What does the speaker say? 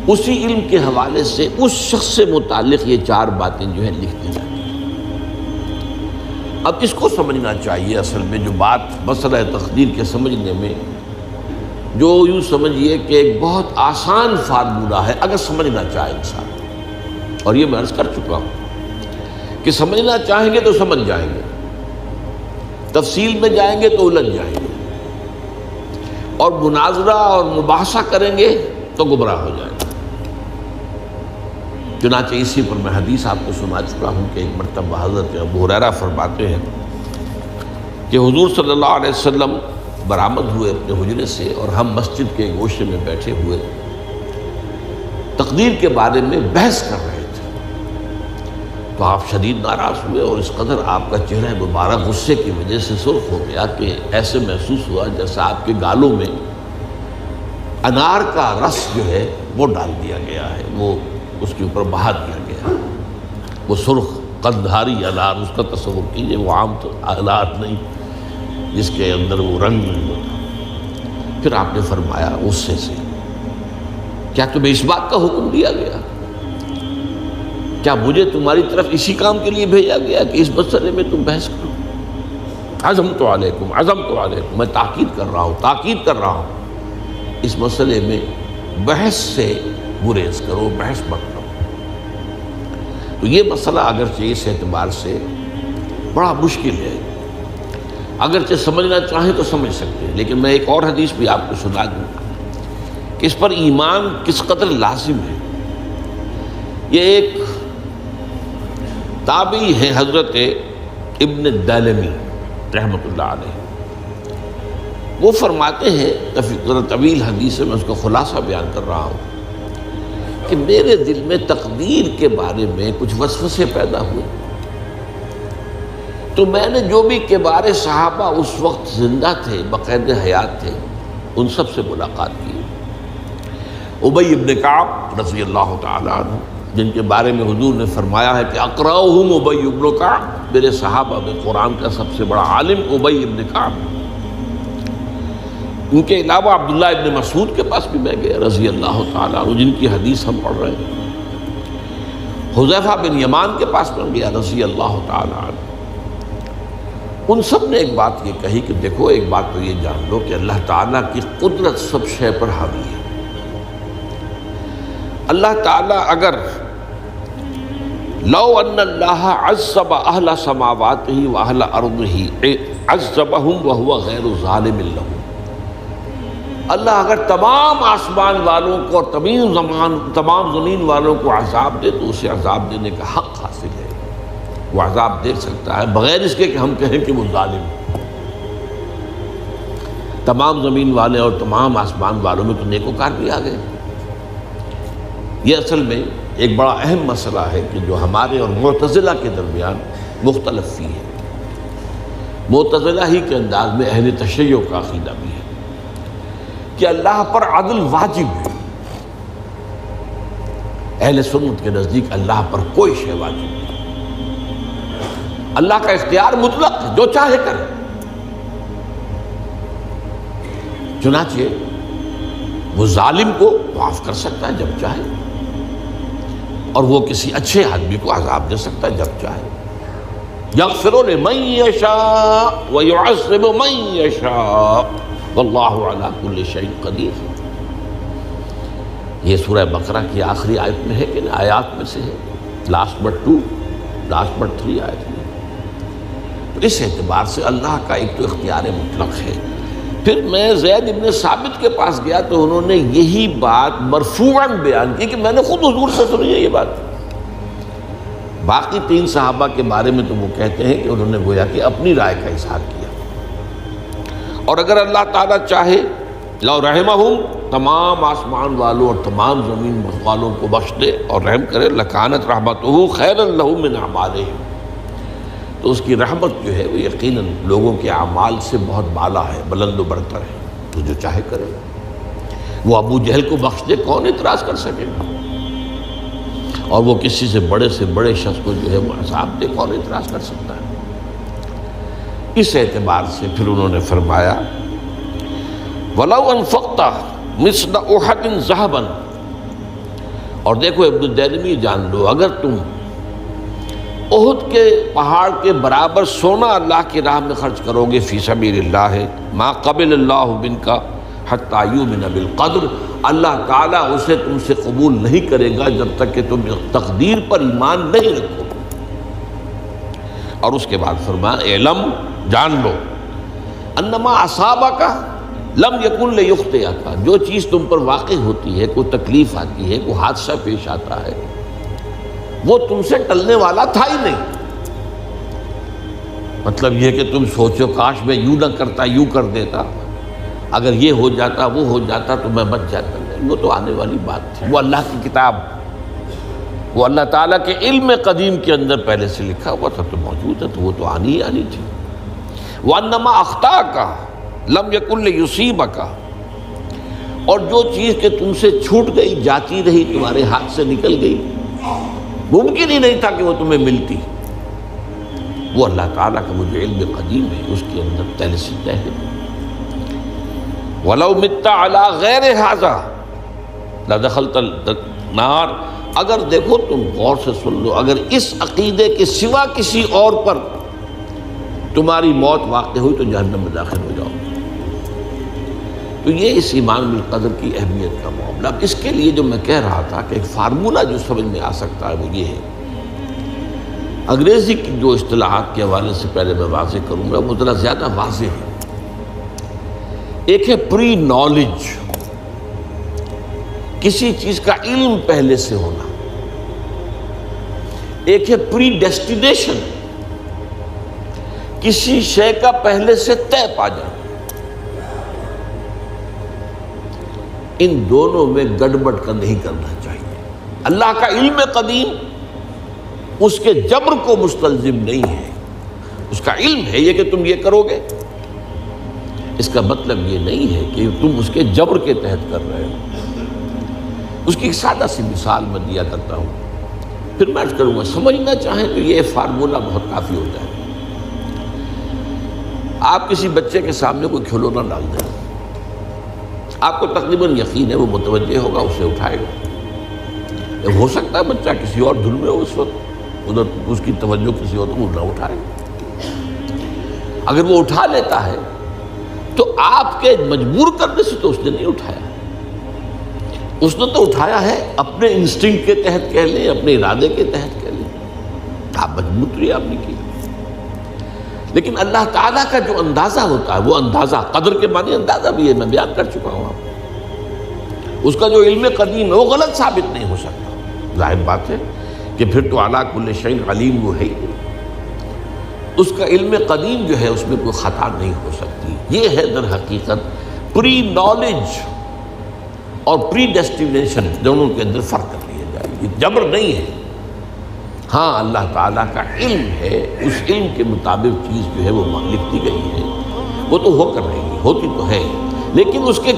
اسی علم کے حوالے سے اس شخص سے متعلق یہ 4 باتیں جو ہیں لکھ دی جاتی ہیں۔ اب اس کو سمجھنا چاہیے، اصل میں جو بات مسئلہ تقدیر کے سمجھنے میں، جو یوں سمجھیے کہ ایک بہت آسان فارمولہ ہے اگر سمجھنا چاہے انسان، اور یہ میں عرض کر چکا ہوں کہ سمجھنا چاہیں گے تو سمجھ جائیں گے، تفصیل میں جائیں گے تو الجھ جائیں گے، اور مناظرہ اور مباحثہ کریں گے تو گمراہ ہو جائیں گے۔ چنانچہ اسی پر میں حدیث آپ کو سنا چکا ہوں کہ ایک مرتبہ حضرت ابو ہریرہ فرماتے ہیں کہ حضور صلی اللہ علیہ وسلم برآمد ہوئے اپنے حجرے سے، اور ہم مسجد کے گوشے میں بیٹھے ہوئے تقدیر کے بارے میں بحث کر رہے تھے، تو آپ شدید ناراض ہوئے، اور اس قدر آپ کا چہرہ مبارک غصے کی وجہ سے سرخ ہو گیا کہ ایسے محسوس ہوا جیسا آپ کے گالوں میں انار کا رس جو ہے وہ ڈال دیا گیا ہے، وہ اس کے اوپر بہا دیا گیا، وہ سرخ قندھاری انار، اس کا تصور کیجئے، وہ عام تو انار نہیں جس کے اندر وہ رنگ نہیں ہوتا۔ پھر آپ نے فرمایا غصے سے، کیا تمہیں اس بات کا حکم دیا گیا؟ کیا مجھے تمہاری طرف اسی کام کے لیے بھیجا گیا کہ اس مسئلے میں تم بحث کرو؟ عزمت علیکم، میں تاکید کر رہا ہوں اس مسئلے میں بحث سے گریز کرو، بحث مت کرو۔ تو یہ مسئلہ اگرچہ اس اعتبار سے بڑا مشکل ہے، اگرچہ سمجھنا چاہیں تو سمجھ سکتے ہیں، لیکن میں ایک اور حدیث بھی آپ کو سنا دوں کہ اس پر ایمان کس قدر لازم ہے۔ یہ ایک تابعی ہے حضرت ابن الدالمی رحمۃ اللہ علیہ، وہ فرماتے ہیں، ذرا طویل حدیث ہے، میں اس کا خلاصہ بیان کر رہا ہوں، کہ میرے دل میں تقدیر کے بارے میں کچھ وسوسے پیدا ہوئے، تو میں نے جو بھی کبار صحابہ اس وقت زندہ تھے، بقید حیات تھے، ان سب سے ملاقات کی۔ ابی ابن کعب رضی اللہ تعالی عنہ، جن کے بارے میں حضور نے فرمایا ہے کہ اقرأہم ابی ابن کعب، میرے صحابہ میں قرآن کا سب سے بڑا عالم ابی ابن کعب۔ ان کے علاوہ عبداللہ ابن مسعود کے پاس بھی میں گیا رضی اللہ تعالیٰ عنہ، جن کی حدیث ہم پڑھ رہے ہیں۔ حذیفہ بن یمان کے پاس میں گیا رضی اللہ تعالیٰ عنہ۔ ان سب نے ایک بات یہ کہی کہ دیکھو، ایک بات تو یہ جان لو کہ اللہ تعالیٰ کی قدرت سب شے پر حاوی ہے۔ اللہ تعالیٰ اگر لو ان اللہ عذب اہل سماواتہ و اہل ارضہ عذبہم وہو غیر ظالم لہم، اللہ اگر تمام آسمان والوں کو اور تمام زمین والوں کو عذاب دے تو اسے عذاب دینے کا حق حاصل ہے، وہ عذاب دے سکتا ہے بغیر اس کے کہ ہم کہیں کہ وہ ظالم ہے۔ تمام زمین والے اور تمام آسمان والوں میں تو نیکوکار بھی آ گئے۔ یہ اصل میں ایک بڑا اہم مسئلہ ہے کہ جو ہمارے اور معتزلہ کے درمیان مختلف فی ہے۔ معتزلہ ہی کے انداز میں اہل تشیع کا عقیدہ بھی ہے کہ اللہ پر عدل واجب ہے، اہل سنت کے نزدیک اللہ پر کوئی شے واجب نہیں، اللہ کا اختیار مطلق ہے، جو چاہے کرے۔ چنانچہ وہ ظالم کو معاف کر سکتا ہے جب چاہے، اور وہ کسی اچھے آدمی کو عذاب دے سکتا ہے جب چاہے۔ یغفر لمن یشاء ویعذب من یشاء واللہ علی کل شیء قدیر۔ یہ سورہ بقرہ کی آخری آیت میں ہے کہ آیات میں سے ہے، لاسٹ بٹ 3 آیت میں۔ تو اس اعتبار سے اللہ کا ایک تو اختیار مطلق ہے۔ پھر میں زید ابن ثابت کے پاس گیا تو انہوں نے یہی بات مرفوعاً بیان کی کہ میں نے خود حضور سے سنی ہے یہ بات۔ باقی 3 صحابہ کے بارے میں تو وہ کہتے ہیں کہ انہوں نے گویا کہ اپنی رائے کا اظہار کیا، اور اگر اللہ تعالیٰ چاہے لو رحمہم، تمام آسمان والوں اور تمام زمین والوں کو بخش دے اور رحم کرے، لکانت رحمتہ خیرا لہم من اعمالہم، تو اس کی رحمت جو ہے وہ یقیناً لوگوں کے اعمال سے بہت بالا ہے، بلند و برتر ہے، تو جو چاہے کرے۔ وہ ابو جہل کو بخش دے، کون اعتراض کر سکے گا؟ اور وہ کسی سے بڑے شخص کو جو ہے وہ عذاب دے، کون اعتراض کر سکتا ہے؟ اس اعتبار سے پھر انہوں نے فرمایا وَلَوْ أَنفَقْتَ مِثْلَ أُحَدٍ ذَهَبًا اور دیکھو ابن الدیلمی جان لو، اگر تم احد کے پہاڑ کے برابر سونا اللہ کی راہ میں خرچ کرو گے فی سبیل اللہ، ما قبل اللہ منک حتی یؤمن بالقدر، اللہ تعالیٰ اسے تم سے قبول نہیں کرے گا جب تک کہ تم تقدیر پر ایمان نہیں رکھو۔ اور اس کے بعد فرمایا اعلم، جان لو، انما اصابک لم یکن لیخطئک، جو چیز تم پر واقع ہوتی ہے، کوئی تکلیف آتی ہے، کوئی حادثہ پیش آتا ہے، وہ تم سے ٹلنے والا تھا ہی نہیں۔ مطلب یہ کہ تم سوچو کاش میں یوں نہ کرتا، یوں کر دیتا، اگر یہ ہو جاتا، وہ ہو جاتا تو میں بچ جاتا، وہ تو آنے والی بات تھی، وہ اللہ کی کتاب، وہ اللہ تعالیٰ کے علم قدیم کے اندر پہلے سے لکھا ہوا تھا، تو موجود ہے، تو وہ تو آنی ہی آنی تھی۔ وَأَنَّمَا أَخْطَأَكَ لَمْ يَكُنْ لِيُصِيبَكَ، اور جو چیز کہ تم سے چھوٹ گئی، جاتی رہی، تمہارے ہاتھ سے نکل گئی، ممکن ہی نہیں تھا کہ وہ تمہیں ملتی، وہ اللہ تعالیٰ کا وہ جو علم قدیم ہے اس کے اندر پہلے سے طے ہے۔ وَلَوْ مِتَّ عَلَىٰ غَيْرِ هَٰذَا لَدَخَلْتَ النَّارَ، اگر دیکھو تم غور سے سن لو، اگر اس عقیدے کے سوا کسی اور پر تمہاری موت واقع ہوئی تو جہنم میں داخل ہو جاؤ۔ تو یہ اس ایمان بالقدر کی اہمیت کا معاملہ۔ اب اس کے لیے جو میں کہہ رہا تھا کہ ایک فارمولہ جو سمجھ میں آ سکتا ہے وہ یہ ہے، انگریزی کی جو اصطلاحات کے حوالے سے پہلے میں واضح کروں گا، وہ ذرا زیادہ واضح ہے۔ ایک ہے پری نالج، کسی چیز کا علم پہلے سے ہونا، ایک ہے پری ڈیسٹینیشن، کسی شے کا پہلے سے طے پا جانا۔ ان دونوں میں گڑبڑ کا نہیں کرنا چاہیے۔ اللہ کا علم قدیم اس کے جبر کو مستلزم نہیں ہے، اس کا علم ہے یہ کہ تم یہ کرو گے، اس کا مطلب یہ نہیں ہے کہ تم اس کے جبر کے تحت کر رہے ہو۔ اس کی ایک سادہ سی مثال میں دیا کرتا ہوں، پھر میں عرض کروں گا، سمجھنا چاہیں تو یہ فارمولہ بہت کافی ہو جائے۔ آپ کسی بچے کے سامنے کوئی کھلونا ڈال دیں، آپ کو تقریباً یقین ہے وہ متوجہ ہوگا، اسے اٹھائے گا۔ ہو سکتا ہے بچہ کسی اور دھن میں ہو اس وقت، ادھر اس کی توجہ کسی اور کو نہ اٹھائے، اگر وہ اٹھا لیتا ہے تو آپ کے مجبور کرنے سے تو اس نے نہیں اٹھایا، اس نے تو اٹھایا ہے اپنے انسٹنکٹ کے تحت کہہ لیں، اپنے ارادے کے تحت کہہ لیں، آپ مجبور تو آپ نے کی۔ لیکن اللہ تعالیٰ کا جو اندازہ ہوتا ہے، وہ اندازہ قدر کے معنی اندازہ بھی ہے، میں بیان کر چکا ہوں آپ کو۔ اس کا جو علم قدیم ہے وہ غلط ثابت نہیں ہو سکتا، ظاہر بات ہے کہ پھر تو اعلیٰ کل شیء علیم وہ ہے ہی، اس کا علم قدیم جو ہے اس میں کوئی خطا نہیں ہو سکتی۔ یہ ہے در حقیقت پری نالج اور پری ڈیسٹینیشن، دونوں کے اندر فرق کر لیا جائے، یہ جبر نہیں ہے۔ ہاں اللہ تعالیٰ کا علم ہے، اس علم کے مطابق چیز جو ہے وہ لکھتی گئی ہے، وہ تو ہو کر رہی ہے، ہوتی تو ہے، لیکن اس کے